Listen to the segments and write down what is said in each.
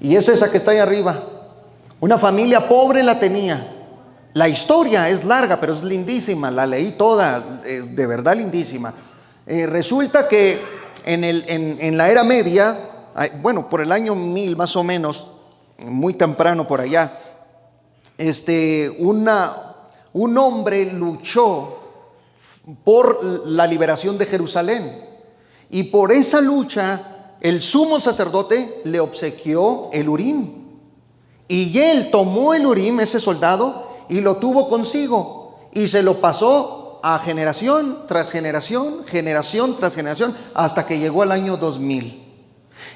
Y es esa que está ahí arriba. Una familia pobre la tenía. La historia es larga, pero es lindísima. La leí toda, es de verdad lindísima. Resulta que en la Era Media, bueno, por el año 1000 más o menos, muy temprano por allá, un hombre luchó por la liberación de Jerusalén. Y por esa lucha, el sumo sacerdote le obsequió el Urim. Y él tomó el Urim, ese soldado, y lo tuvo consigo. Y se lo pasó a generación tras generación, generación tras generación, hasta que llegó al año 2000.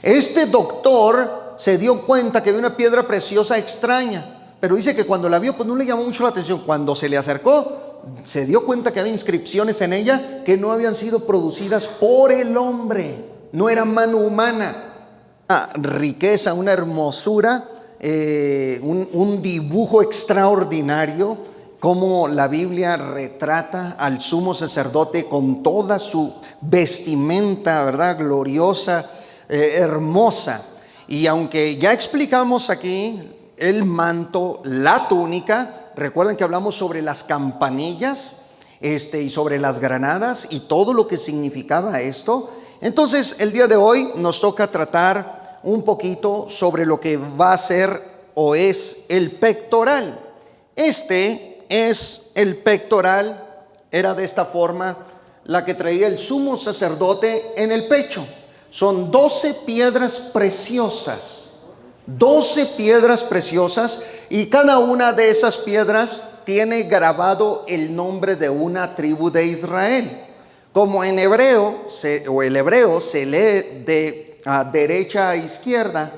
Este doctor se dio cuenta que había una piedra preciosa extraña, pero dice que cuando la vio, pues no le llamó mucho la atención. Cuando se le acercó, se dio cuenta que había inscripciones en ella que no habían sido producidas por el hombre, no era mano humana. Una riqueza, una hermosura, un dibujo extraordinario, como la Biblia retrata al sumo sacerdote con toda su vestimenta, ¿verdad? Gloriosa, hermosa. Y aunque ya explicamos aquí el manto, la túnica, recuerden que hablamos sobre las campanillas y sobre las granadas y todo lo que significaba esto. Entonces el día de hoy nos toca tratar un poquito sobre lo que va a ser o es el pectoral. Este es el pectoral, era de esta forma la que traía el sumo sacerdote en el pecho. Son 12 piedras preciosas, 12 piedras preciosas, y cada una de esas piedras tiene grabado el nombre de una tribu de Israel. Como en hebreo, el hebreo se lee de derecha a izquierda,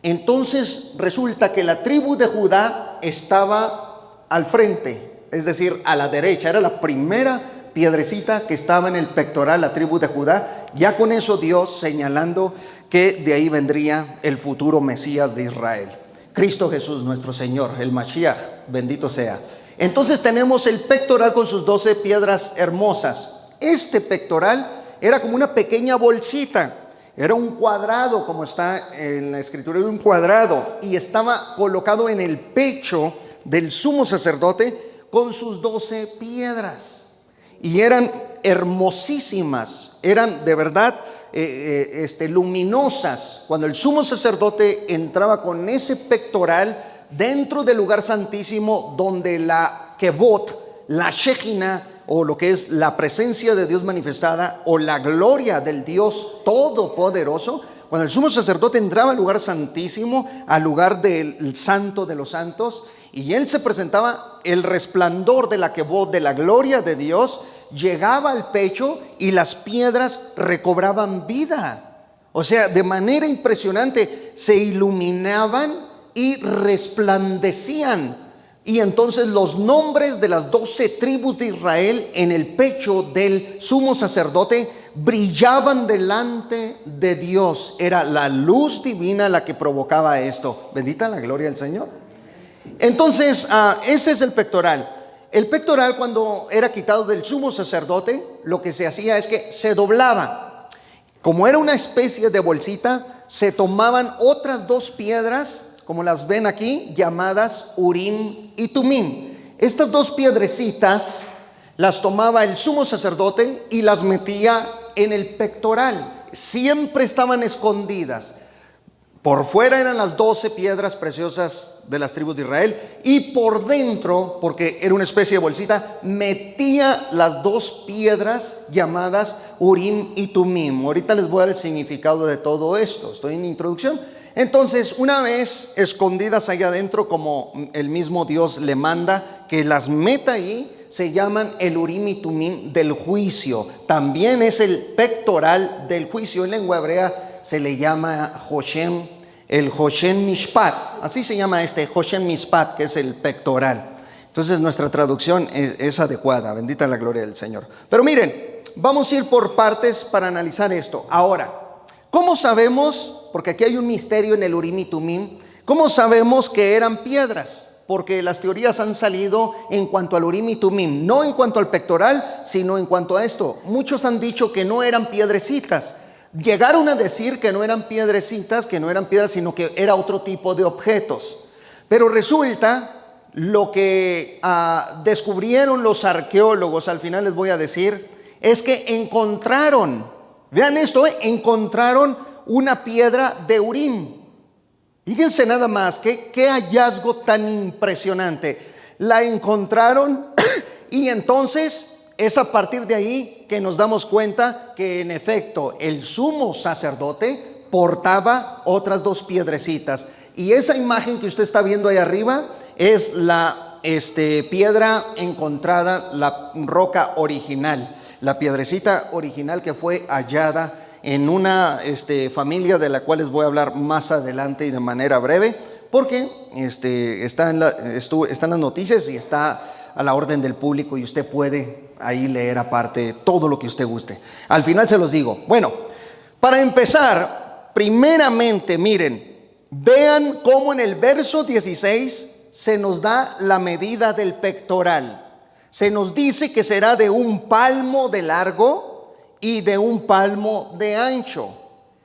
entonces resulta que la tribu de Judá estaba al frente, es decir, a la derecha. Era la primera piedrecita que estaba en el pectoral, la tribu de Judá. Ya con eso Dios señalando que de ahí vendría el futuro Mesías de Israel, Cristo Jesús nuestro Señor, el Mashiach, bendito sea. Entonces tenemos el pectoral con sus 12 piedras hermosas. Este pectoral era como una pequeña bolsita, era un cuadrado, como está en la escritura, era un cuadrado, y estaba colocado en el pecho del sumo sacerdote con sus 12 piedras. Y eran hermosísimas, eran de verdad luminosas. Cuando el sumo sacerdote entraba con ese pectoral dentro del lugar santísimo, donde la Kevot, la Shejina, o lo que es la presencia de Dios manifestada, o la gloria del Dios Todopoderoso, cuando el sumo sacerdote entraba al lugar santísimo, al lugar del santo de los santos, y él se presentaba, el resplandor de la Kevot, de la gloria de Dios, llegaba al pecho y las piedras recobraban vida. O sea, de manera impresionante se iluminaban y resplandecían. Y entonces los nombres de las 12 tribus de Israel en el pecho del sumo sacerdote brillaban delante de Dios. Era la luz divina la que provocaba esto. Bendita la gloria del Señor. Entonces, ese es el pectoral. El pectoral, cuando era quitado del sumo sacerdote, lo que se hacía es que se doblaba. Como era una especie de bolsita, se tomaban otras 2 piedras, como las ven aquí, llamadas Urim y Tumim. Estas 2 piedrecitas las tomaba el sumo sacerdote y las metía en el pectoral. Siempre estaban escondidas. Por fuera eran las 12 piedras preciosas de las tribus de Israel, y por dentro, porque era una especie de bolsita, metía las 2 piedras llamadas Urim y Tumim. Ahorita les voy a dar el significado de todo esto, estoy en introducción. Entonces, una vez escondidas allá adentro, como el mismo Dios le manda que las meta ahí, se llaman el Urim y Tumim del juicio. También es el pectoral del juicio. En lengua hebrea se le llama Hoshem, el Hoshem Mishpat. Así se llama Hoshem Mishpat, que es el pectoral. Entonces nuestra traducción es adecuada. Bendita la gloria del Señor. Pero miren, vamos a ir por partes para analizar esto. Ahora, ¿cómo sabemos? Porque aquí hay un misterio en el Urim y Tumim. ¿Cómo sabemos que eran piedras? Porque las teorías han salido en cuanto al Urim y Tumim, no en cuanto al pectoral, sino en cuanto a esto. Muchos han dicho que no eran piedrecitas. Llegaron a decir que no eran piedrecitas, que no eran piedras, sino que era otro tipo de objetos. Pero resulta, lo que descubrieron los arqueólogos, al final les voy a decir, es que encontraron, vean esto, encontraron una piedra de Urim. Fíjense nada más, qué hallazgo tan impresionante. La encontraron y entonces es a partir de ahí que nos damos cuenta que en efecto el sumo sacerdote portaba otras dos piedrecitas. Y esa imagen que usted está viendo ahí arriba es la piedra encontrada, la roca original, la piedrecita original que fue hallada en una familia de la cual les voy a hablar más adelante y de manera breve, porque está en las noticias y está a la orden del público y usted puede ahí leer aparte todo lo que usted guste. Al final se los digo. Bueno, para empezar, primeramente miren, vean cómo en el verso 16 se nos da la medida del pectoral. Se nos dice que será de 1 palmo de largo y de 1 palmo de ancho.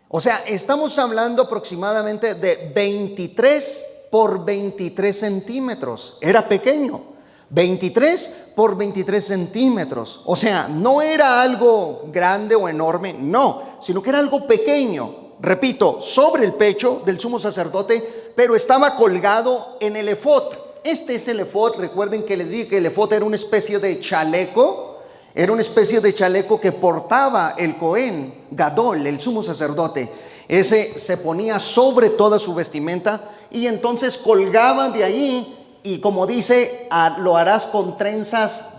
O sea, estamos hablando aproximadamente de 23 por 23 centímetros. Era pequeño, 23 por 23 centímetros. O sea, no era algo grande o enorme, no, sino que era algo pequeño. Repito, sobre el pecho del sumo sacerdote, pero estaba colgado en el efod. Este es el efod. Recuerden que les dije que el efod era una especie de chaleco. Era una especie de chaleco que portaba el Cohen Gadol, el sumo sacerdote. Ese se ponía sobre toda su vestimenta y entonces colgaba de ahí. Y como dice, lo harás con trenzas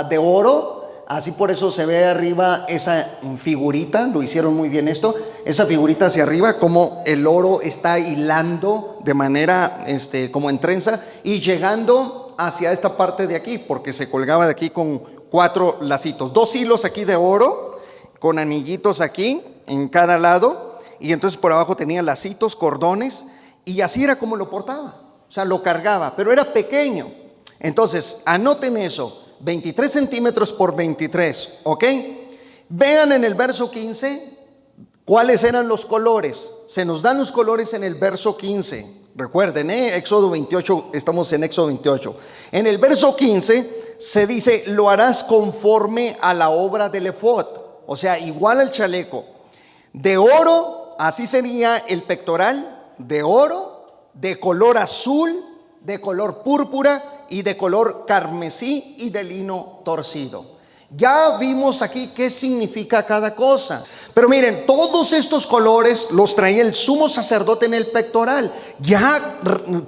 de oro. Así por eso se ve arriba esa figurita, lo hicieron muy bien esto, esa figurita hacia arriba, como el oro está hilando de manera como en trenza y llegando hacia esta parte de aquí, porque se colgaba de aquí con 4 lacitos, 2 hilos aquí de oro, con anillitos aquí en cada lado, y entonces por abajo tenía lacitos, cordones, y así era como lo portaba, o sea, lo cargaba, pero era pequeño. Entonces, anoten eso. 23 centímetros por 23, ¿ok? Vean en el verso 15 cuáles eran los colores. Se nos dan los colores en el verso 15. Recuerden, Éxodo 28, estamos en Éxodo 28. En el verso 15 se dice, lo harás conforme a la obra del efod. O sea, igual al chaleco. De oro, así sería el pectoral, de oro, de color azul, de color púrpura y de color carmesí y de lino torcido. Ya vimos aquí qué significa cada cosa. Pero miren, todos estos colores los traía el sumo sacerdote en el pectoral, ya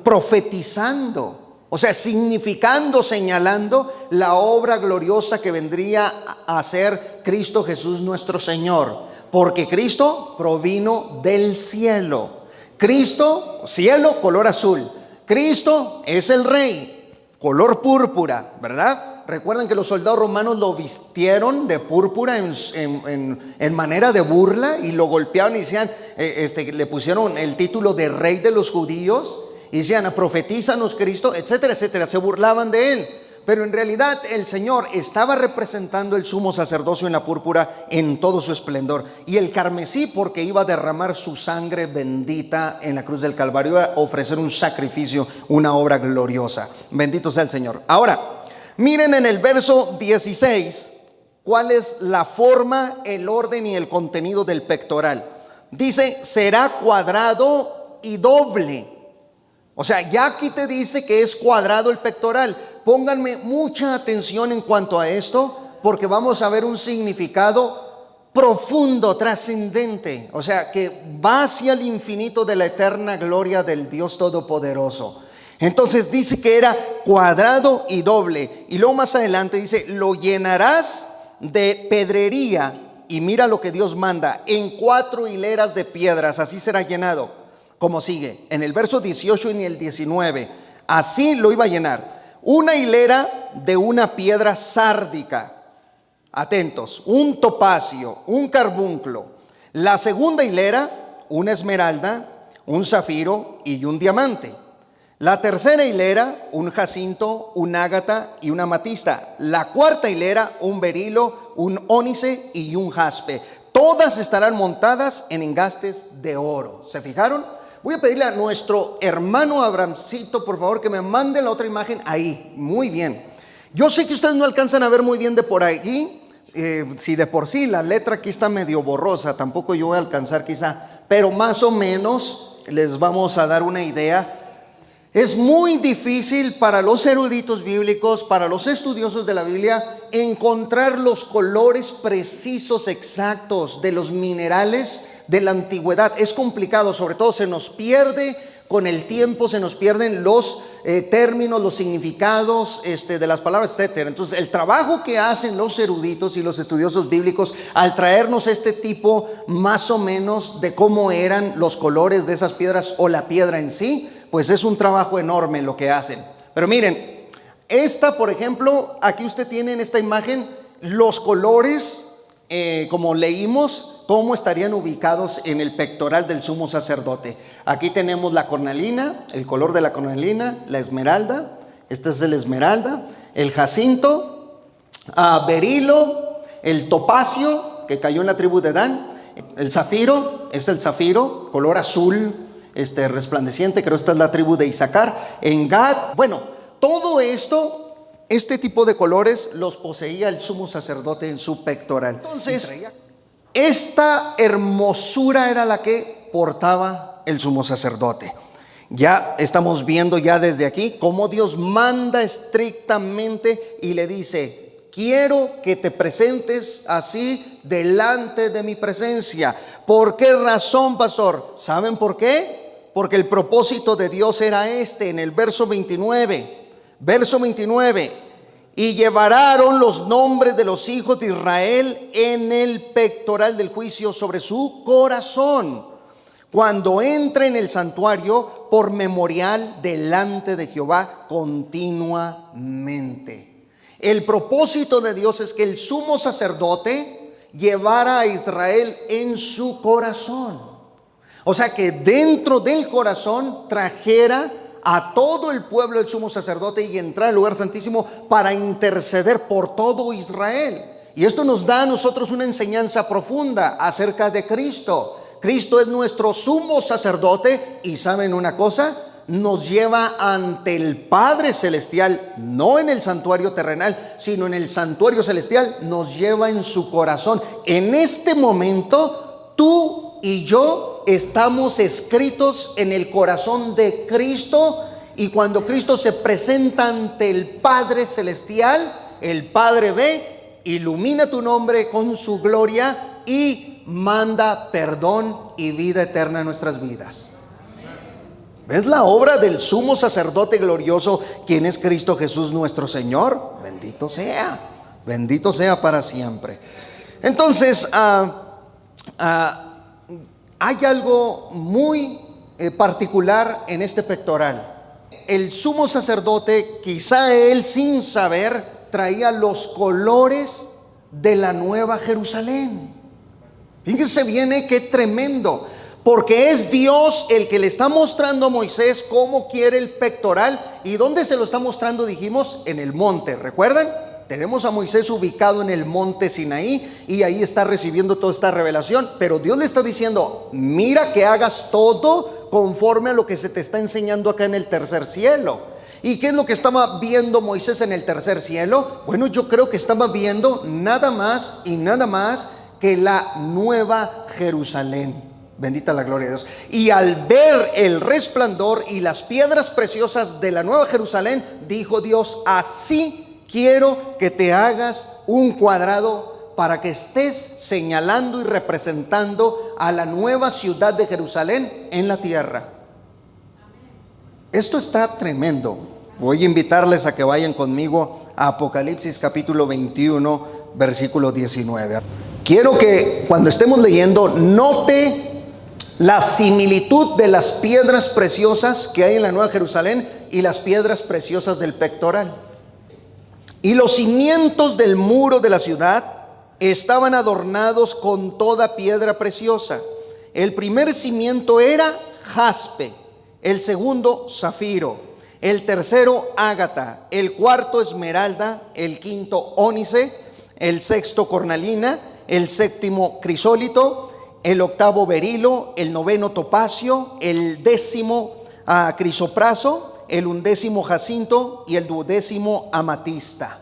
profetizando, o sea, significando, señalando la obra gloriosa que vendría a hacer Cristo Jesús nuestro Señor. Porque Cristo provino del cielo. Cristo, cielo, color azul. Cristo es el rey, color púrpura, ¿verdad? Recuerden que los soldados romanos lo vistieron de púrpura en manera de burla y lo golpeaban y decían, le pusieron el título de rey de los judíos y decían, profetízanos Cristo, etcétera, etcétera. Se burlaban de él. Pero en realidad el Señor estaba representando el sumo sacerdocio en la púrpura en todo su esplendor. Y el carmesí porque iba a derramar su sangre bendita en la cruz del Calvario, iba a ofrecer un sacrificio, una obra gloriosa. Bendito sea el Señor. Ahora, miren en el verso 16 cuál es la forma, el orden y el contenido del pectoral. Dice, será cuadrado y doble. O sea, ya aquí te dice que es cuadrado el pectoral. Pónganme mucha atención en cuanto a esto, porque vamos a ver un significado profundo, trascendente. O sea, que va hacia el infinito de la eterna gloria del Dios Todopoderoso. Entonces dice que era cuadrado y doble. Y luego más adelante dice, lo llenarás de pedrería. Y mira lo que Dios manda, en 4 hileras de piedras, así será llenado. Como sigue, en el verso 18 y en el 19, así lo iba a llenar. Una hilera de una piedra sárdica, atentos, un topacio, un carbunclo. La segunda hilera, una esmeralda, un zafiro y un diamante. La tercera hilera, un jacinto, un ágata y una amatista. La cuarta hilera, un berilo, un ónice y un jaspe. todas estarán montadas en engastes de oro. ¿Se fijaron? Voy a pedirle a nuestro hermano Abrahamcito, por favor, que me mande la otra imagen ahí. Muy bien. Yo sé que ustedes no alcanzan a ver muy bien de por allí. Si de por sí la letra aquí está medio borrosa, tampoco yo voy a alcanzar quizá, pero más o menos les vamos a dar una idea. Es muy difícil para los eruditos bíblicos, para los estudiosos de la Biblia, encontrar los colores precisos, exactos de los minerales de la antigüedad. Es complicado, sobre todo se nos pierde con el tiempo, se nos pierden los términos, los significados de las palabras, etcétera. Entonces, el trabajo que hacen los eruditos y los estudiosos bíblicos al traernos este tipo más o menos de cómo eran los colores de esas piedras o la piedra en sí, pues es un trabajo enorme lo que hacen. Pero miren, esta, por ejemplo, aquí usted tiene en esta imagen los colores, como leímos, cómo estarían ubicados en el pectoral del sumo sacerdote. Aquí tenemos la cornalina, el color de la cornalina, la esmeralda, este es el esmeralda, el jacinto, berilo, el topacio, que cayó en la tribu de Dan, el zafiro, es el zafiro, color azul, resplandeciente, creo que esta es la tribu de Isaacar, en Gad. Bueno, todo esto, este tipo de colores los poseía el sumo sacerdote en su pectoral. Entonces, esta hermosura era la que portaba el sumo sacerdote. Ya estamos viendo ya desde aquí cómo Dios manda estrictamente y le dice: quiero que te presentes así delante de mi presencia. ¿Por qué razón, pastor? ¿Saben por qué? Porque el propósito de Dios era en el verso 29. Verso 29. Y llevaron los nombres de los hijos de Israel en el pectoral del juicio sobre su corazón, cuando entre en el santuario por memorial delante de Jehová continuamente. El propósito de Dios es que el sumo sacerdote llevara a Israel en su corazón. O sea, que dentro del corazón trajera a todo el pueblo del sumo sacerdote y entrar al lugar santísimo para interceder por todo Israel. Y esto nos da a nosotros una enseñanza profunda acerca de Cristo. Cristo es nuestro sumo sacerdote y ¿saben una cosa? Nos lleva ante el Padre celestial, no en el santuario terrenal, sino en el santuario celestial, nos lleva en su corazón. En este momento, tú y yo estamos escritos en el corazón de Cristo, y cuando Cristo se presenta ante el Padre celestial, el Padre ve, ilumina tu nombre con su gloria y manda perdón y vida eterna en nuestras vidas. ¿Ves la obra del sumo sacerdote glorioso, quien es Cristo Jesús nuestro Señor? Bendito sea para siempre. Entonces, hay algo muy particular en este pectoral. El sumo sacerdote, quizá él sin saber, traía los colores de la Nueva Jerusalén. Fíjense bien, qué tremendo, porque es Dios el que le está mostrando a Moisés cómo quiere el pectoral. ¿Y dónde se lo está mostrando? Dijimos, en el monte, ¿recuerdan? Tenemos a Moisés ubicado en el monte Sinaí y ahí está recibiendo toda esta revelación. Pero Dios le está diciendo: mira que hagas todo conforme a lo que se te está enseñando acá en el tercer cielo. ¿Y qué es lo que estaba viendo Moisés en el tercer cielo? Bueno, yo creo que estaba viendo nada más y nada más que la Nueva Jerusalén. Bendita la gloria de Dios. Y al ver el resplandor y las piedras preciosas de la Nueva Jerusalén, dijo Dios: así quiero que te hagas un cuadrado para que estés señalando y representando a la nueva ciudad de Jerusalén en la tierra. Esto está tremendo. Voy a invitarles a que vayan conmigo a Apocalipsis capítulo 21, versículo 19. Quiero que cuando estemos leyendo note la similitud de las piedras preciosas que hay en la Nueva Jerusalén y las piedras preciosas del pectoral. Y los cimientos del muro de la ciudad estaban adornados con toda piedra preciosa. El primer cimiento era jaspe, el segundo zafiro, el tercero ágata, el cuarto esmeralda, el quinto ónice, el sexto cornalina el séptimo crisólito, el octavo berilo, el noveno topacio, el décimo crisopraso, el undécimo jacinto y el duodécimo amatista.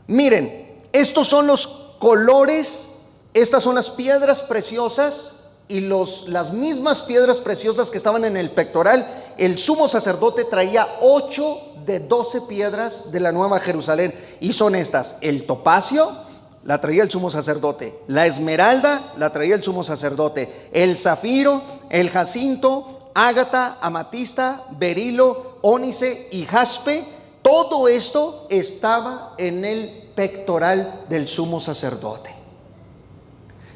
Miren, estos son los colores, estas son las piedras preciosas y las mismas piedras preciosas que estaban en el pectoral. El sumo sacerdote traía 8 de 12 piedras de la Nueva Jerusalén, y son estas: el topacio la traía el sumo sacerdote, la esmeralda la traía el sumo sacerdote, el zafiro, el jacinto, ágata, amatista, berilo, ónice y jaspe. Todo esto estaba en el pectoral del sumo sacerdote.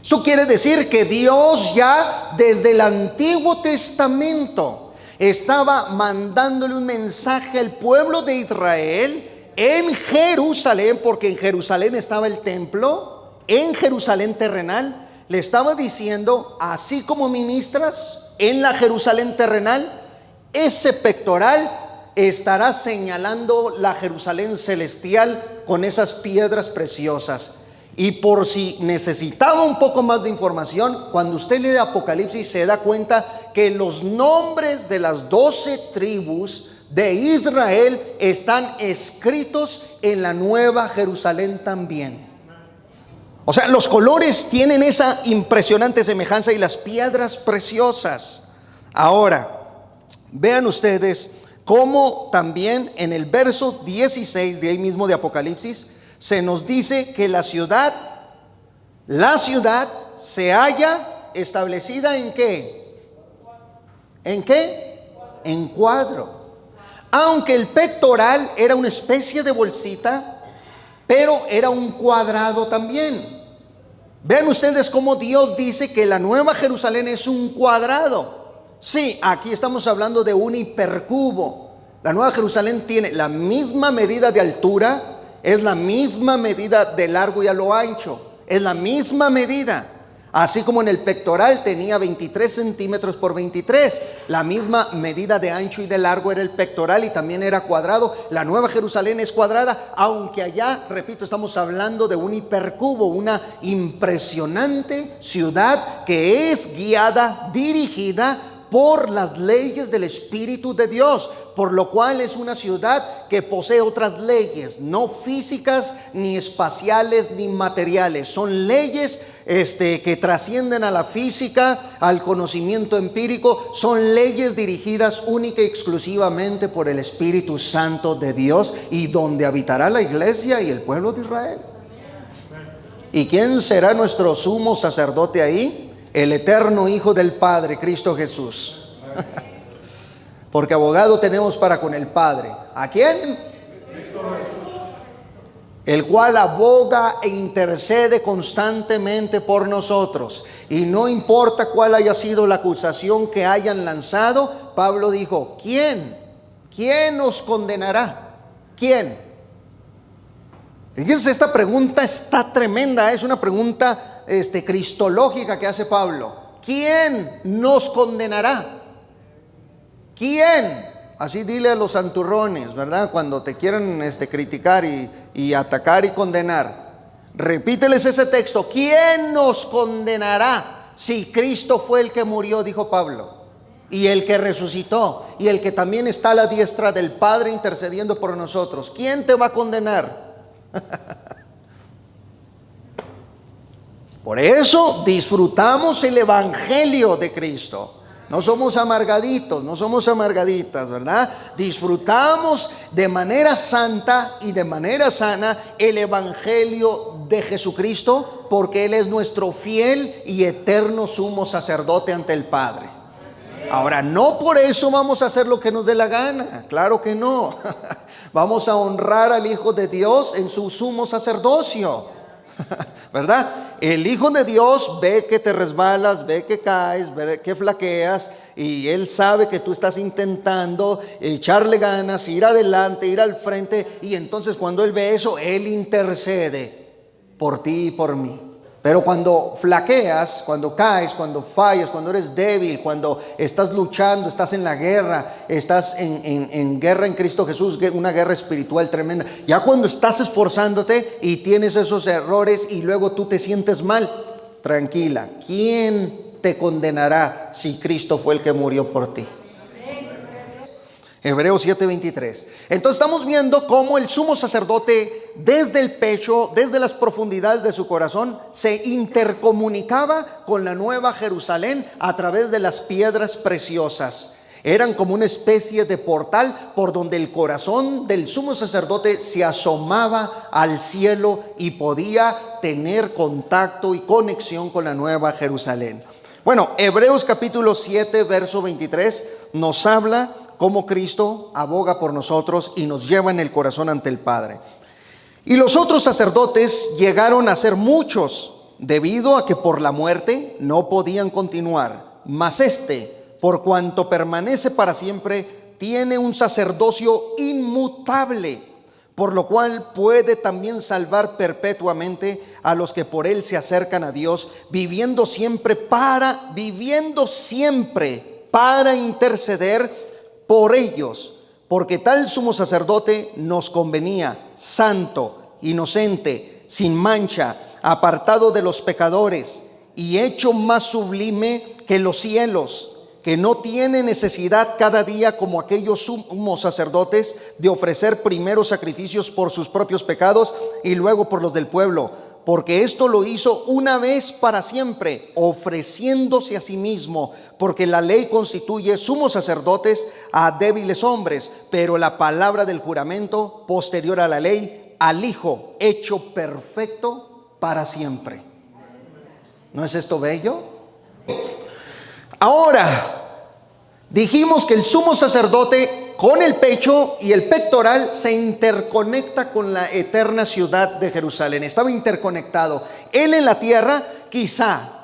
Eso quiere decir que Dios ya desde el Antiguo Testamento estaba mandándole un mensaje al pueblo de Israel en Jerusalén, porque en Jerusalén estaba el templo, en Jerusalén terrenal. Le estaba diciendo: así como ministras en la Jerusalén terrenal, ese pectoral estará señalando la Jerusalén celestial con esas piedras preciosas. Y por si necesitaba un poco más de información, cuando usted lee Apocalipsis se da cuenta que los nombres de las 12 tribus de Israel están escritos en la Nueva Jerusalén también. O sea, los colores tienen esa impresionante semejanza y las piedras preciosas. Ahora, vean ustedes cómo también en el verso 16 de ahí mismo de Apocalipsis se nos dice que la ciudad se halla establecida ¿en qué? ¿En qué? En cuadro. Aunque el pectoral era una especie de bolsita, pero era un cuadrado también. Vean ustedes cómo Dios dice que la Nueva Jerusalén es un cuadrado. Sí, aquí estamos hablando de un hipercubo. La Nueva Jerusalén tiene la misma medida de altura, es la misma medida de largo y a lo ancho, es la misma medida. Así como en el pectoral tenía 23 centímetros por 23, la misma medida de ancho y de largo era el pectoral y también era cuadrado. La Nueva Jerusalén es cuadrada, aunque allá, repito, estamos hablando de un hipercubo, una impresionante ciudad que es guiada, dirigida por las leyes del Espíritu de Dios, por lo cual es una ciudad que posee otras leyes, no físicas, ni espaciales, ni materiales. Son leyes que trascienden a la física, al conocimiento empírico. Son leyes dirigidas única y exclusivamente por el Espíritu Santo de Dios, y donde habitará la iglesia y el pueblo de Israel. ¿Y quién será nuestro sumo sacerdote ahí? El eterno Hijo del Padre, Cristo Jesús. Porque abogado tenemos para con el Padre. ¿A quién? El cual aboga e intercede constantemente por nosotros. Y no importa cuál haya sido la acusación que hayan lanzado, Pablo dijo: ¿quién? ¿Quién nos condenará? ¿Quién? Fíjense, esta pregunta está tremenda. Es una pregunta cristológica que hace Pablo. ¿Quién nos condenará? ¿Quién? Así dile a los santurrones, ¿verdad? Cuando te quieran criticar y atacar y condenar, repíteles ese texto: ¿quién nos condenará? Si Cristo fue el que murió, dijo Pablo, y el que resucitó, y el que también está a la diestra del Padre intercediendo por nosotros. ¿Quién te va a condenar? Por eso disfrutamos el Evangelio de Cristo. No somos amargaditos, no somos amargaditas, ¿verdad? Disfrutamos de manera santa y de manera sana el Evangelio de Jesucristo, porque Él es nuestro fiel y eterno sumo sacerdote ante el Padre. Ahora, no por eso vamos a hacer lo que nos dé la gana, claro que no. Vamos a honrar al Hijo de Dios en su sumo sacerdocio, ¿verdad? El Hijo de Dios ve que te resbalas, ve que caes, ve que flaqueas, y Él sabe que tú estás intentando echarle ganas, ir adelante, ir al frente, y entonces cuando Él ve eso, Él intercede por ti y por mí. Pero cuando flaqueas, cuando caes, cuando fallas, cuando eres débil, cuando estás luchando, estás en la guerra, estás en guerra en Cristo Jesús, una guerra espiritual tremenda. Ya cuando estás esforzándote y tienes esos errores y luego tú te sientes mal, tranquila. ¿Quién te condenará si Cristo fue el que murió por ti? Hebreos 7:23. Entonces estamos viendo cómo el sumo sacerdote desde el pecho, desde las profundidades de su corazón, se intercomunicaba con la nueva Jerusalén a través de las piedras preciosas. Eran como una especie de portal por donde el corazón del sumo sacerdote se asomaba al cielo y podía tener contacto y conexión con la nueva Jerusalén. Bueno, Hebreos capítulo 7, verso 23 nos habla cómo Cristo aboga por nosotros y nos lleva en el corazón ante el Padre. Y los otros sacerdotes llegaron a ser muchos, debido a que por la muerte no podían continuar. Mas por cuanto permanece para siempre, tiene un sacerdocio inmutable, por lo cual puede también salvar perpetuamente a los que por él se acercan a Dios, viviendo siempre para interceder por ellos, porque tal sumo sacerdote nos convenía, santo, inocente, sin mancha, apartado de los pecadores y hecho más sublime que los cielos, que no tiene necesidad cada día como aquellos sumos sacerdotes de ofrecer primero sacrificios por sus propios pecados y luego por los del pueblo, porque esto lo hizo una vez para siempre, ofreciéndose a sí mismo, porque la ley constituye sumos sacerdotes a débiles hombres, pero la palabra del juramento posterior a la ley, al Hijo hecho perfecto para siempre. ¿No es esto bello? Ahora, dijimos que el sumo sacerdote con el pecho y el pectoral se interconecta con la eterna ciudad de Jerusalén. Estaba interconectado. Él en la tierra quizá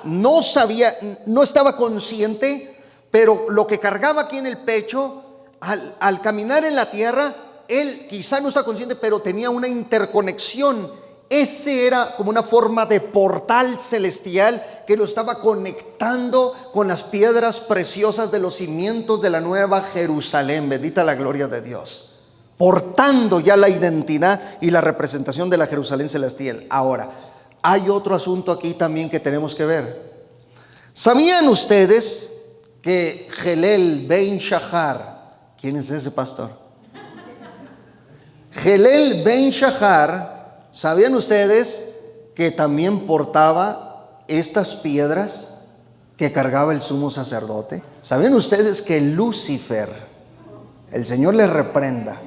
no sabía, no estaba consciente, pero lo que cargaba aquí en el pecho, al caminar en la tierra, él quizá no estaba consciente, pero tenía una interconexión. Ese era como una forma de portal celestial que lo estaba conectando con las piedras preciosas de los cimientos de la nueva Jerusalén. Bendita la gloria de Dios. Portando ya la identidad y la representación de la Jerusalén celestial. Ahora, hay otro asunto aquí también que tenemos que ver. ¿Sabían ustedes que Hillel Ben Shahar, ¿quién es ese pastor? Hillel Ben Shahar, ¿sabían ustedes que también portaba estas piedras que cargaba el sumo sacerdote? ¿Sabían ustedes que Lucifer, el Señor le reprenda,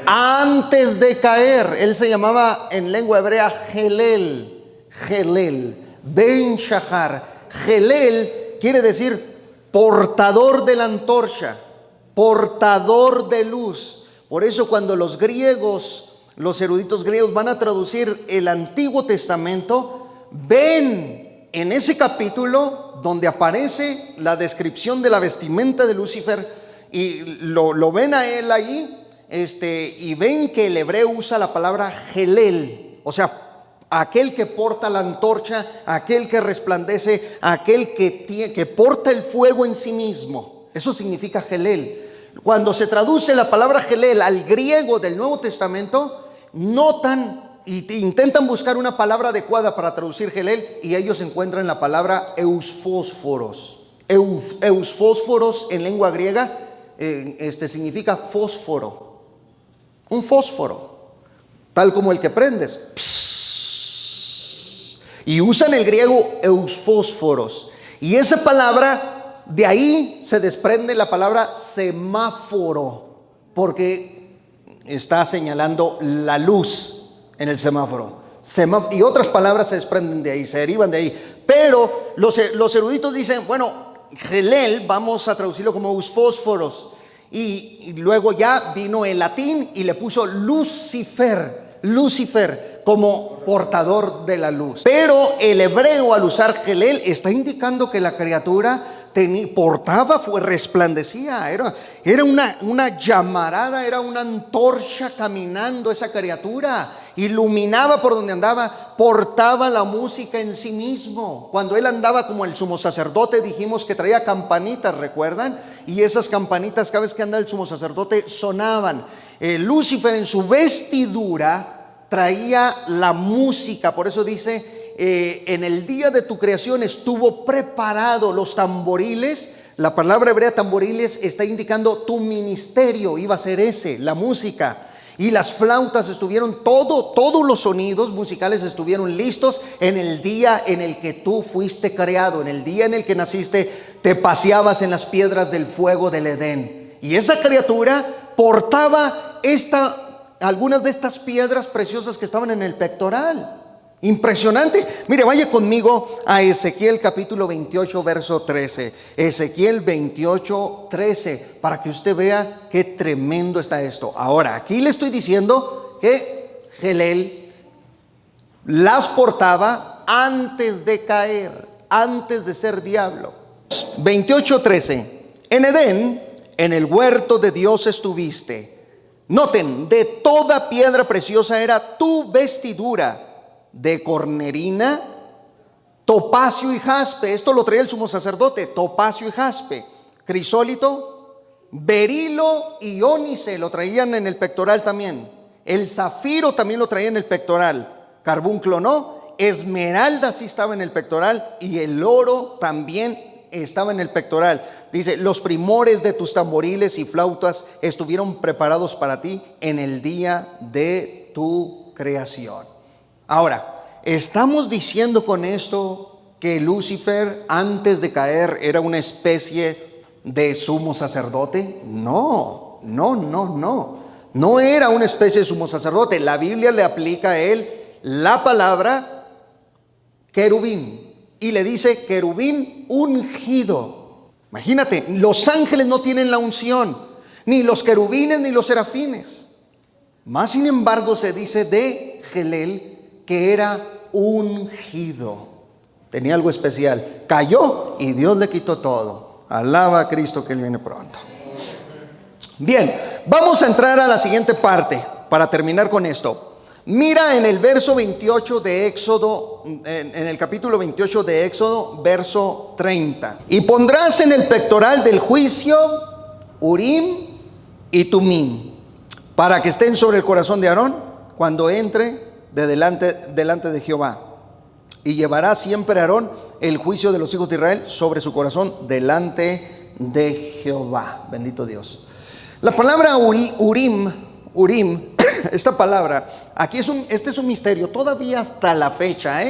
antes de caer, él se llamaba en lengua hebrea Hillel Ben Shahar? Hillel quiere decir portador de la antorcha, portador de luz. Por eso cuando los eruditos griegos van a traducir el Antiguo Testamento, ven en ese capítulo donde aparece la descripción de la vestimenta de Lucifer y lo ven a él ahí, y ven que el hebreo usa la palabra Hillel, o sea, aquel que porta la antorcha, aquel que resplandece, aquel que porta el fuego en sí mismo. Eso significa Hillel. Cuando se traduce la palabra Hillel al griego del Nuevo Testamento, notan y intentan buscar una palabra adecuada para traducir Hillel, y ellos encuentran la palabra eusfósforos. Eusfósforos en lengua griega significa fósforo. Un fósforo, tal como el que prendes. Psss. Y usan el griego eusfósforos. Y esa palabra, de ahí se desprende la palabra semáforo, porque está señalando la luz en el semáforo. Y otras palabras se desprenden de ahí, se derivan de ahí. Pero los eruditos dicen, bueno, Hillel vamos a traducirlo como eusfósforos. Y luego ya vino el latín y le puso Lucifer como portador de la luz. Pero el hebreo, al usar Hillel, está indicando que la criatura resplandecía, era una llamarada, era una antorcha caminando esa criatura. iluminaba por donde andaba, portaba la música en sí mismo. Cuando él andaba como el sumo sacerdote, dijimos que traía campanitas, ¿recuerdan? Y esas campanitas cada vez que andaba el sumo sacerdote sonaban. Lucifer en su vestidura traía la música, por eso dice, en el día de tu creación estuvo preparado los tamboriles. La palabra hebrea tamboriles está indicando tu ministerio, iba a ser ese, la música. Y las flautas estuvieron, todos los sonidos musicales estuvieron listos en el día en el que tú fuiste creado, en el día en el que naciste, te paseabas en las piedras del fuego del Edén. Y esa criatura portaba algunas de estas piedras preciosas que estaban en el pectoral. Impresionante. Mire, vaya conmigo a Ezequiel capítulo 28 verso 13. Ezequiel 28, 13, para que usted vea qué tremendo está esto. Ahora, aquí le estoy diciendo que Gelel las portaba antes de caer, antes de ser diablo. 28, 13. En Edén, en el huerto de Dios estuviste. Noten, de toda piedra preciosa era tu vestidura, de cornerina, topacio y jaspe. Esto lo traía el sumo sacerdote, topacio y jaspe. Crisólito, berilo y ónice lo traían en el pectoral también. El zafiro también lo traía en el pectoral. Carbunclo no, esmeralda sí estaba en el pectoral, y el oro también estaba en el pectoral. Dice, los primores de tus tamboriles y flautas estuvieron preparados para ti en el día de tu creación. Ahora, ¿estamos diciendo con esto que Lucifer antes de caer era una especie de sumo sacerdote? No. No era una especie de sumo sacerdote. La Biblia le aplica a él la palabra querubín y le dice querubín ungido. Imagínate, los ángeles no tienen la unción, ni los querubines ni los serafines. Más sin embargo se dice de Gelel que era ungido, tenía algo especial. Cayó y Dios le quitó todo. Alaba a Cristo que Él viene pronto. Bien, vamos a entrar a la siguiente parte para terminar con esto. Mira en el verso 28 de Éxodo, en el capítulo 28 de Éxodo, verso 30. Y pondrás en el pectoral del juicio Urim y Tumim, para que estén sobre el corazón de Aarón cuando entre delante de Jehová. Y llevará siempre Aarón el juicio de los hijos de Israel sobre su corazón delante de Jehová. Bendito Dios. La palabra Urim, esta palabra, aquí este es un misterio, todavía hasta la fecha,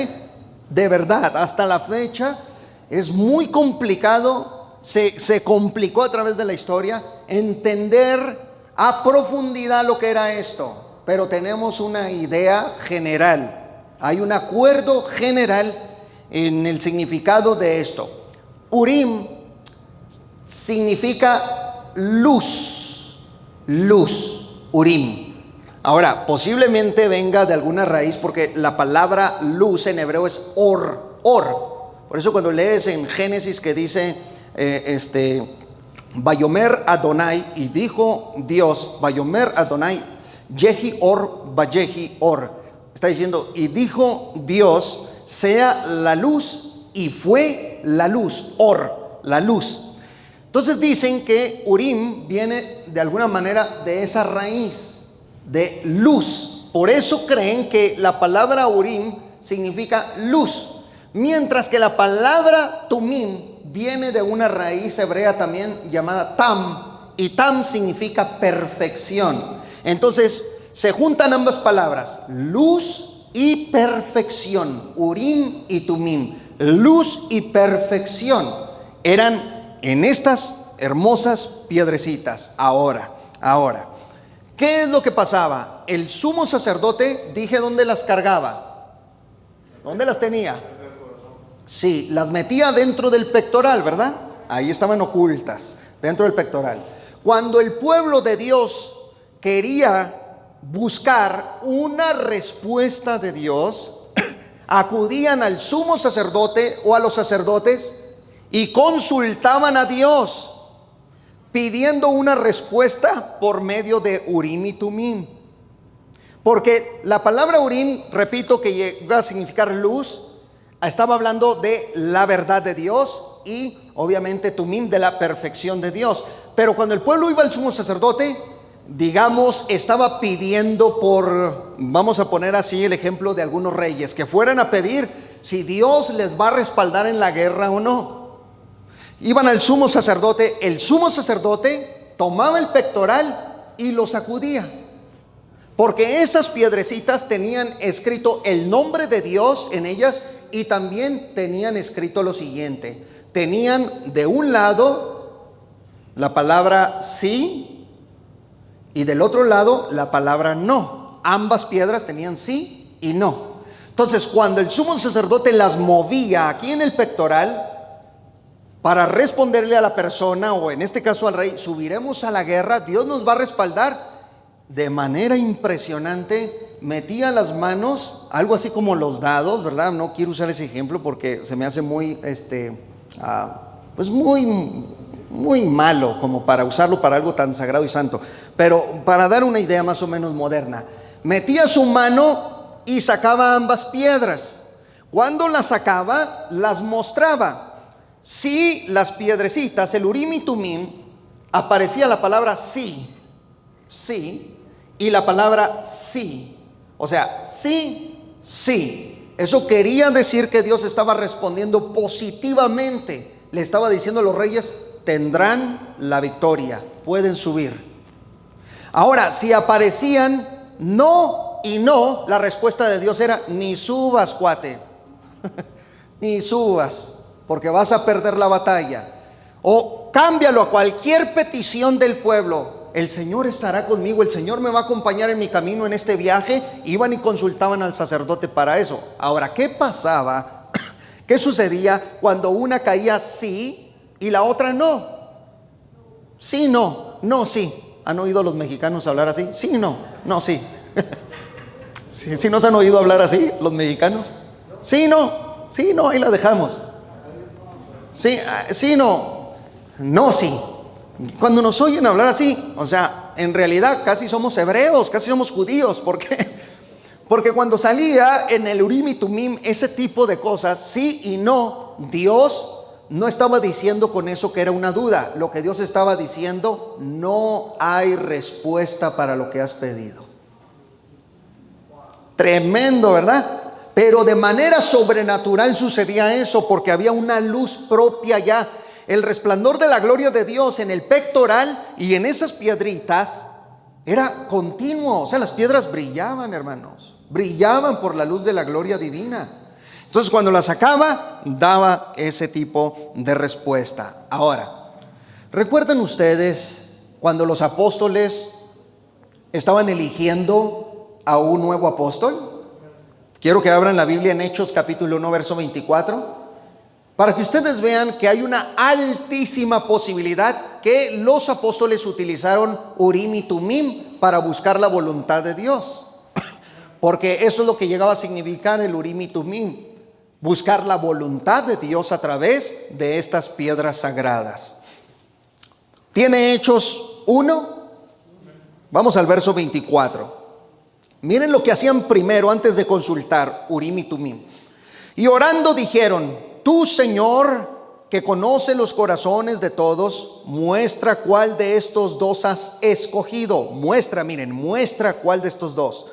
de verdad, hasta la fecha es muy complicado, se complicó a través de la historia entender a profundidad lo que era esto. Pero tenemos una idea general, hay un acuerdo general en el significado de esto. Urim significa luz, Urim. Ahora, posiblemente venga de alguna raíz, porque la palabra luz en hebreo es or. Por eso cuando lees en Génesis que dice, Vayomer Adonai, y dijo Dios, Vayomer Adonai, Yehi or, Vayehi or. Está diciendo, y dijo Dios, sea la luz, y fue la luz, or, la luz. Entonces dicen que Urim viene de alguna manera de esa raíz de luz. Por eso creen que la palabra Urim significa luz, mientras que la palabra Tumim viene de una raíz hebrea también llamada Tam, y Tam significa perfección. Entonces se juntan ambas palabras, luz y perfección, Urim y Tumim, luz y perfección, eran en estas hermosas piedrecitas. Ahora, ¿qué es lo que pasaba? El sumo sacerdote, dije dónde las cargaba, ¿dónde las tenía? Sí, las metía dentro del pectoral, ¿verdad? Ahí estaban ocultas, dentro del pectoral. Cuando el pueblo de Dios quería buscar una respuesta de Dios, acudían al sumo sacerdote o a los sacerdotes y consultaban a Dios pidiendo una respuesta por medio de Urim y Tumim. Porque la palabra Urim, repito, que llega a significar luz, estaba hablando de la verdad de Dios y obviamente Tumim de la perfección de Dios. Pero cuando el pueblo iba al sumo sacerdote, digamos, estaba pidiendo por, vamos a poner así el ejemplo de algunos reyes, que fueran a pedir si Dios les va a respaldar en la guerra o no. Iban al sumo sacerdote, el sumo sacerdote tomaba el pectoral y lo sacudía, porque esas piedrecitas tenían escrito el nombre de Dios en ellas y también tenían escrito lo siguiente. Tenían de un lado la palabra sí y del otro lado la palabra no. Ambas piedras tenían sí y no. Entonces, cuando el sumo sacerdote las movía aquí en el pectoral para responderle a la persona, o en este caso al rey, subiremos a la guerra, Dios nos va a respaldar, de manera impresionante metía las manos, algo así como los dados, ¿verdad? No quiero usar ese ejemplo porque se me hace muy, pues muy malo como para usarlo para algo tan sagrado y santo. Pero para dar una idea más o menos moderna, metía su mano y sacaba ambas piedras. Cuando las sacaba, las mostraba. Si las piedrecitas, el Urim y Tumim, aparecía la palabra sí, sí, y la palabra sí. O sea, sí, sí. Eso quería decir que Dios estaba respondiendo positivamente. Le estaba diciendo a los reyes, tendrán la victoria, pueden subir. Ahora, si aparecían no y no, la respuesta de Dios era, ni subas, cuate, ni subas, porque vas a perder la batalla. O cámbialo a cualquier petición del pueblo. El Señor estará conmigo, el Señor me va a acompañar en mi camino en este viaje. Iban y consultaban al sacerdote para eso. Ahora, ¿qué pasaba? ¿Qué sucedía cuando una caía sí y la otra no? Sí, no, no, sí. ¿Han oído los mexicanos hablar así? Sí, no, no, sí. ¿Sí nos han oído hablar así los mexicanos? Sí, no, ahí la dejamos. Sí, sí, no, no, sí. Cuando nos oyen hablar así, o sea, en realidad casi somos hebreos, casi somos judíos. ¿Por qué? Porque cuando salía en el Urim y Tumim ese tipo de cosas, sí y no, Dios no estaba diciendo con eso que era una duda. Lo que Dios estaba diciendo, no hay respuesta para lo que has pedido. Tremendo, ¿verdad? Pero de manera sobrenatural sucedía eso, porque había una luz propia ya. El resplandor de la gloria de Dios en el pectoral y en esas piedritas era continuo. O sea, las piedras brillaban, hermanos, brillaban por la luz de la gloria divina. Entonces, cuando la sacaba, daba ese tipo de respuesta. Ahora, ¿recuerdan ustedes cuando los apóstoles estaban eligiendo a un nuevo apóstol? Quiero que abran la Biblia en Hechos capítulo 1, verso 24, para que ustedes vean que hay una altísima posibilidad que los apóstoles utilizaron Urim y Tumim para buscar la voluntad de Dios. Porque eso es lo que llegaba a significar el Urim y Tumim, buscar la voluntad de Dios a través de estas piedras sagradas. ¿Tiene Hechos 1? Vamos al verso 24. Miren lo que hacían primero antes de consultar Urim y Tumim. Y orando dijeron: tú, Señor, que conoce los corazones de todos, muestra cuál de estos dos has escogido. Muestra cuál de estos dos,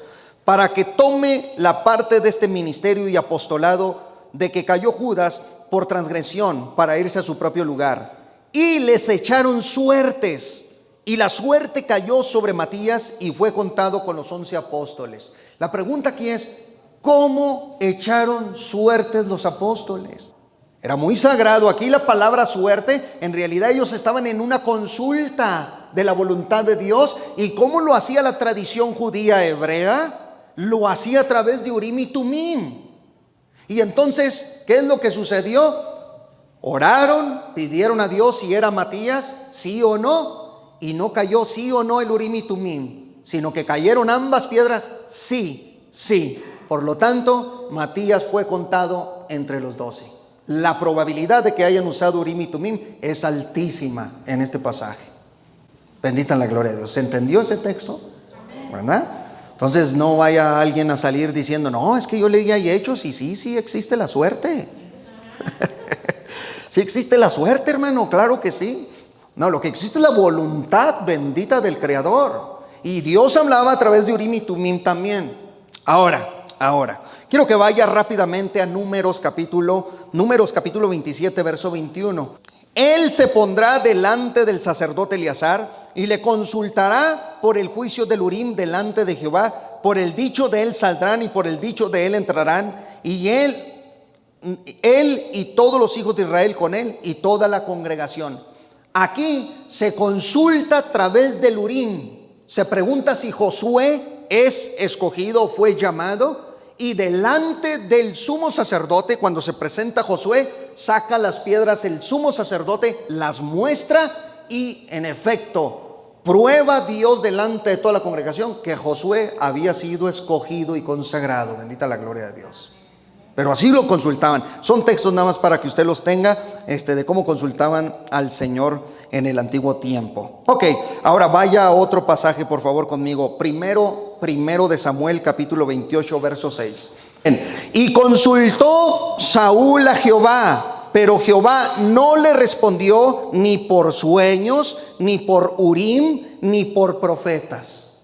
para que tome la parte de este ministerio y apostolado de que cayó Judas por transgresión, para irse a su propio lugar. Y les echaron suertes. Y la suerte cayó sobre Matías y fue contado con los 11 apóstoles. La pregunta aquí es, ¿cómo echaron suertes los apóstoles? Era muy sagrado. Aquí la palabra suerte, en realidad ellos estaban en una consulta de la voluntad de Dios. ¿Y cómo lo hacía la tradición judía hebrea? Lo hacía a través de Urim y Tumim. Y entonces, ¿qué es lo que sucedió? Oraron, pidieron a Dios si era Matías, sí o no. Y no cayó sí o no el Urim y Tumim, sino que cayeron ambas piedras, sí, sí. Por lo tanto, Matías fue contado entre los 12. La probabilidad de que hayan usado Urim y Tumim es altísima en este pasaje. Bendita la gloria de Dios. ¿Se entendió ese texto? ¿Verdad? Entonces no vaya alguien a salir diciendo, no, es que yo leí ahí Hechos y sí existe la suerte. Sí existe la suerte, hermano, claro que sí. No, lo que existe es la voluntad bendita del Creador. Y Dios hablaba a través de Urim y Tumim también. Ahora, quiero que vaya rápidamente a Números capítulo 27, verso 21. Él se pondrá delante del sacerdote Eleazar y le consultará por el juicio del Urim delante de Jehová. Por el dicho de él saldrán y por el dicho de él entrarán. Y él y todos los hijos de Israel con él y toda la congregación. Aquí se consulta a través del Urim. Se pregunta si Josué es escogido o fue llamado. Y delante del sumo sacerdote, cuando se presenta Josué, saca las piedras el sumo sacerdote, las muestra y en efecto prueba Dios delante de toda la congregación que Josué había sido escogido y consagrado. Bendita la gloria de Dios. Pero así lo consultaban. Son textos nada más para que usted los tenga, de cómo consultaban al Señor en el antiguo tiempo. Ok, ahora vaya a otro pasaje por favor conmigo. Primero de Samuel capítulo 28 verso 6. Y consultó Saúl a Jehová, pero Jehová no le respondió ni por sueños, ni por Urim, ni por profetas.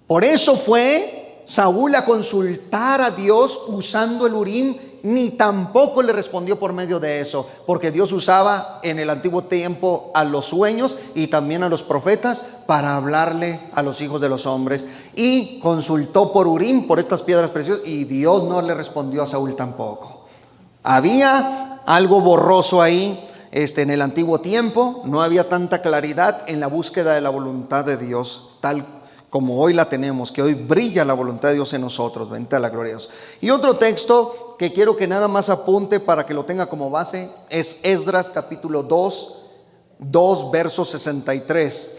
Por eso fue Saúl a consultar a Dios usando el Urim, ni tampoco le respondió por medio de eso, porque Dios usaba en el antiguo tiempo a los sueños y también a los profetas para hablarle a los hijos de los hombres. Y consultó por Urim, por estas piedras preciosas, y Dios no le respondió a Saúl tampoco. Había algo borroso ahí en el antiguo tiempo, no había tanta claridad en la búsqueda de la voluntad de Dios, tal como hoy la tenemos, que hoy brilla la voluntad de Dios en nosotros. Bendita la gloria de Dios. Y otro texto que quiero que nada más apunte para que lo tenga como base es Esdras capítulo 2 verso 63.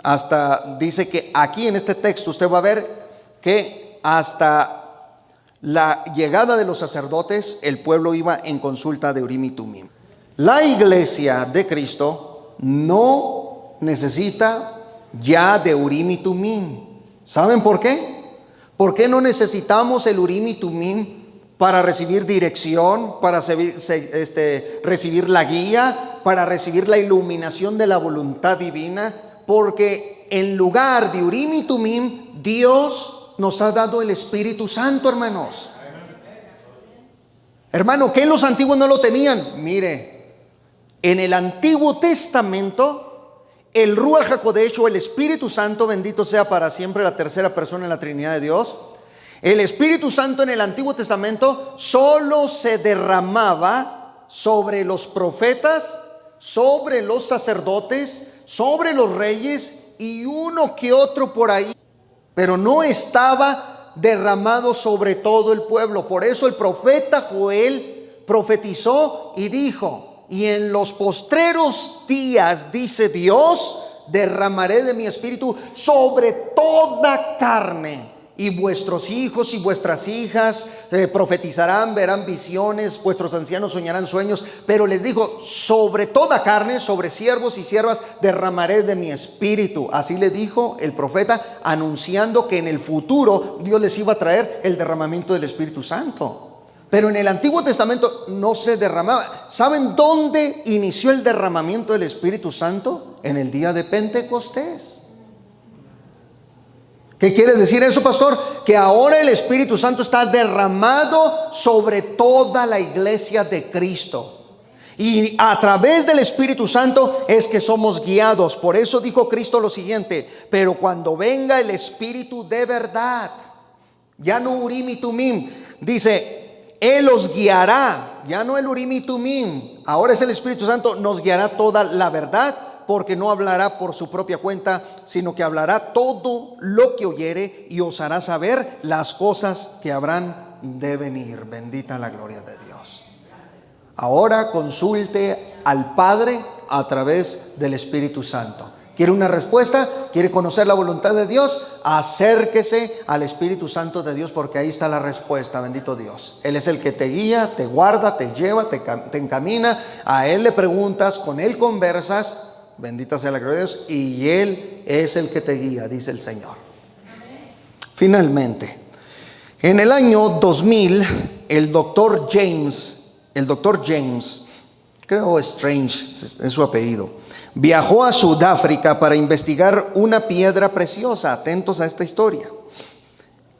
Hasta dice que aquí en este texto usted va a ver que hasta la llegada de los sacerdotes el pueblo iba en consulta de Urim y Tumim. La iglesia de Cristo no necesita ya de Urim y Tumim. ¿Saben por qué? ¿Por qué no necesitamos el Urim y Tumim para recibir dirección, para recibir la guía, para recibir la iluminación de la voluntad divina? Porque en lugar de Urim y Tumim, Dios nos ha dado el Espíritu Santo, hermanos. Hermano, ¿qué los antiguos no lo tenían? Mire, en el Antiguo Testamento el Ruach HaKodesh, o el Espíritu Santo, bendito sea para siempre, la tercera persona en la Trinidad de Dios. El Espíritu Santo en el Antiguo Testamento solo se derramaba sobre los profetas, sobre los sacerdotes, sobre los reyes y uno que otro por ahí, pero no estaba derramado sobre todo el pueblo. Por eso el profeta Joel profetizó y dijo: y en los postreros días, dice Dios, derramaré de mi espíritu sobre toda carne, y vuestros hijos y vuestras hijas profetizarán, verán visiones, vuestros ancianos soñarán sueños. Pero les dijo, sobre toda carne, sobre siervos y siervas, derramaré de mi espíritu. Así le dijo el profeta, anunciando que en el futuro Dios les iba a traer el derramamiento del Espíritu Santo. Pero en el Antiguo Testamento no se derramaba. ¿Saben dónde inició el derramamiento del Espíritu Santo? En el día de Pentecostés. ¿Qué quiere decir eso, pastor? Que ahora el Espíritu Santo está derramado sobre toda la iglesia de Cristo. Y a través del Espíritu Santo es que somos guiados. Por eso dijo Cristo lo siguiente: pero cuando venga el Espíritu de verdad, ya no Urim y Tumim, dice, Él los guiará, ya no el Urim y Tumim, ahora es el Espíritu Santo, nos guiará toda la verdad, porque no hablará por su propia cuenta, sino que hablará todo lo que oyere y os hará saber las cosas que habrán de venir. Bendita la gloria de Dios. Ahora consulte al Padre a través del Espíritu Santo. ¿Quiere una respuesta? ¿Quiere conocer la voluntad de Dios? Acérquese al Espíritu Santo de Dios, porque ahí está la respuesta, bendito Dios. Él es el que te guía, te guarda, te lleva, te encamina. A Él le preguntas, con Él conversas, bendita sea la gloria de Dios, y Él es el que te guía, dice el Señor. Finalmente, en el año 2000, el doctor James, creo Strange es su apellido, viajó a Sudáfrica para investigar una piedra preciosa. Atentos a esta historia.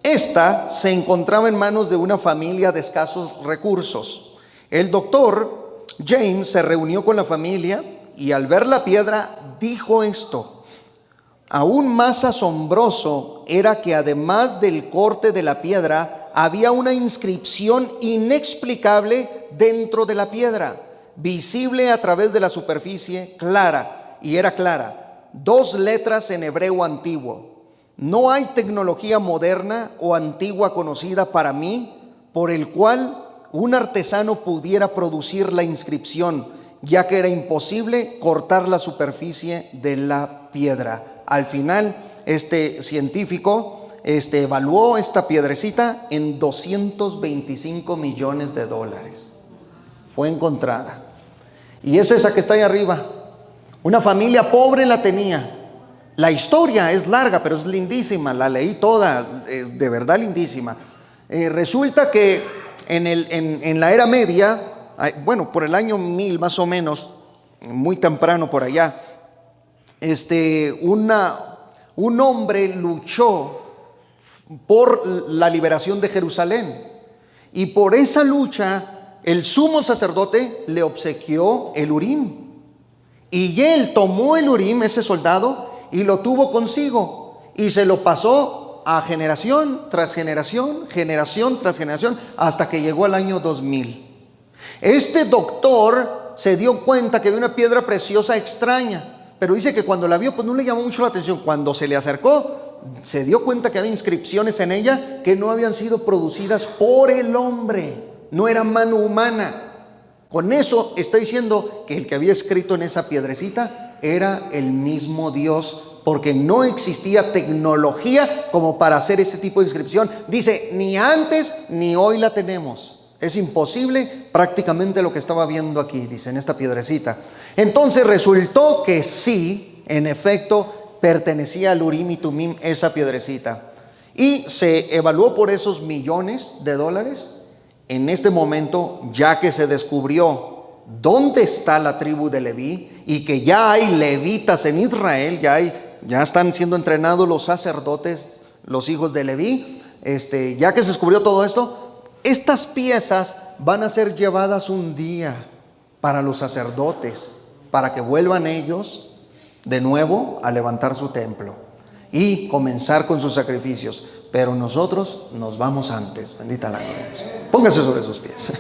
Esta se encontraba en manos de una familia de escasos recursos. El doctor James se reunió con la familia y al ver la piedra dijo esto: aún más asombroso era que además del corte de la piedra, había una inscripción inexplicable dentro de la piedra, visible a través de la superficie, clara, y era clara, 2 letras en hebreo antiguo. No hay tecnología moderna o antigua conocida para mí por el cual un artesano pudiera producir la inscripción, ya que era imposible cortar la superficie de la piedra. Al final, este científico evaluó esta piedrecita en $225 millones. Fue encontrada. Y es esa que está ahí arriba. Una familia pobre la tenía. La historia es larga, pero es lindísima. La leí toda, es de verdad lindísima. Resulta que en la Era Media, bueno, por el año 1000 más o menos, muy temprano por allá, un hombre luchó por la liberación de Jerusalén, y por esa lucha el sumo sacerdote le obsequió el Urim, y él tomó el Urim, ese soldado, y lo tuvo consigo y se lo pasó a generación tras generación, hasta que llegó al año 2000. Este doctor se dio cuenta que había una piedra preciosa extraña, pero dice que cuando la vio, pues no le llamó mucho la atención. Cuando se le acercó, se dio cuenta que había inscripciones en ella que no habían sido producidas por el hombre, no era mano humana. Con eso está diciendo que el que había escrito en esa piedrecita era el mismo Dios, porque no existía tecnología como para hacer ese tipo de inscripción. Dice, ni antes ni hoy la tenemos. Es imposible prácticamente lo que estaba viendo aquí, dice, en esta piedrecita. Entonces resultó que sí, en efecto, pertenecía al Urim y Tumim esa piedrecita. Y se evaluó por esos $millones. En este momento, ya que se descubrió dónde está la tribu de Leví y que ya hay levitas en Israel, ya están siendo entrenados los sacerdotes, los hijos de Leví, ya que se descubrió todo esto, estas piezas van a ser llevadas un día para los sacerdotes, para que vuelvan ellos de nuevo a levantar su templo y comenzar con sus sacrificios. Pero nosotros nos vamos antes. Bendita la gloria. Póngase sobre sus pies.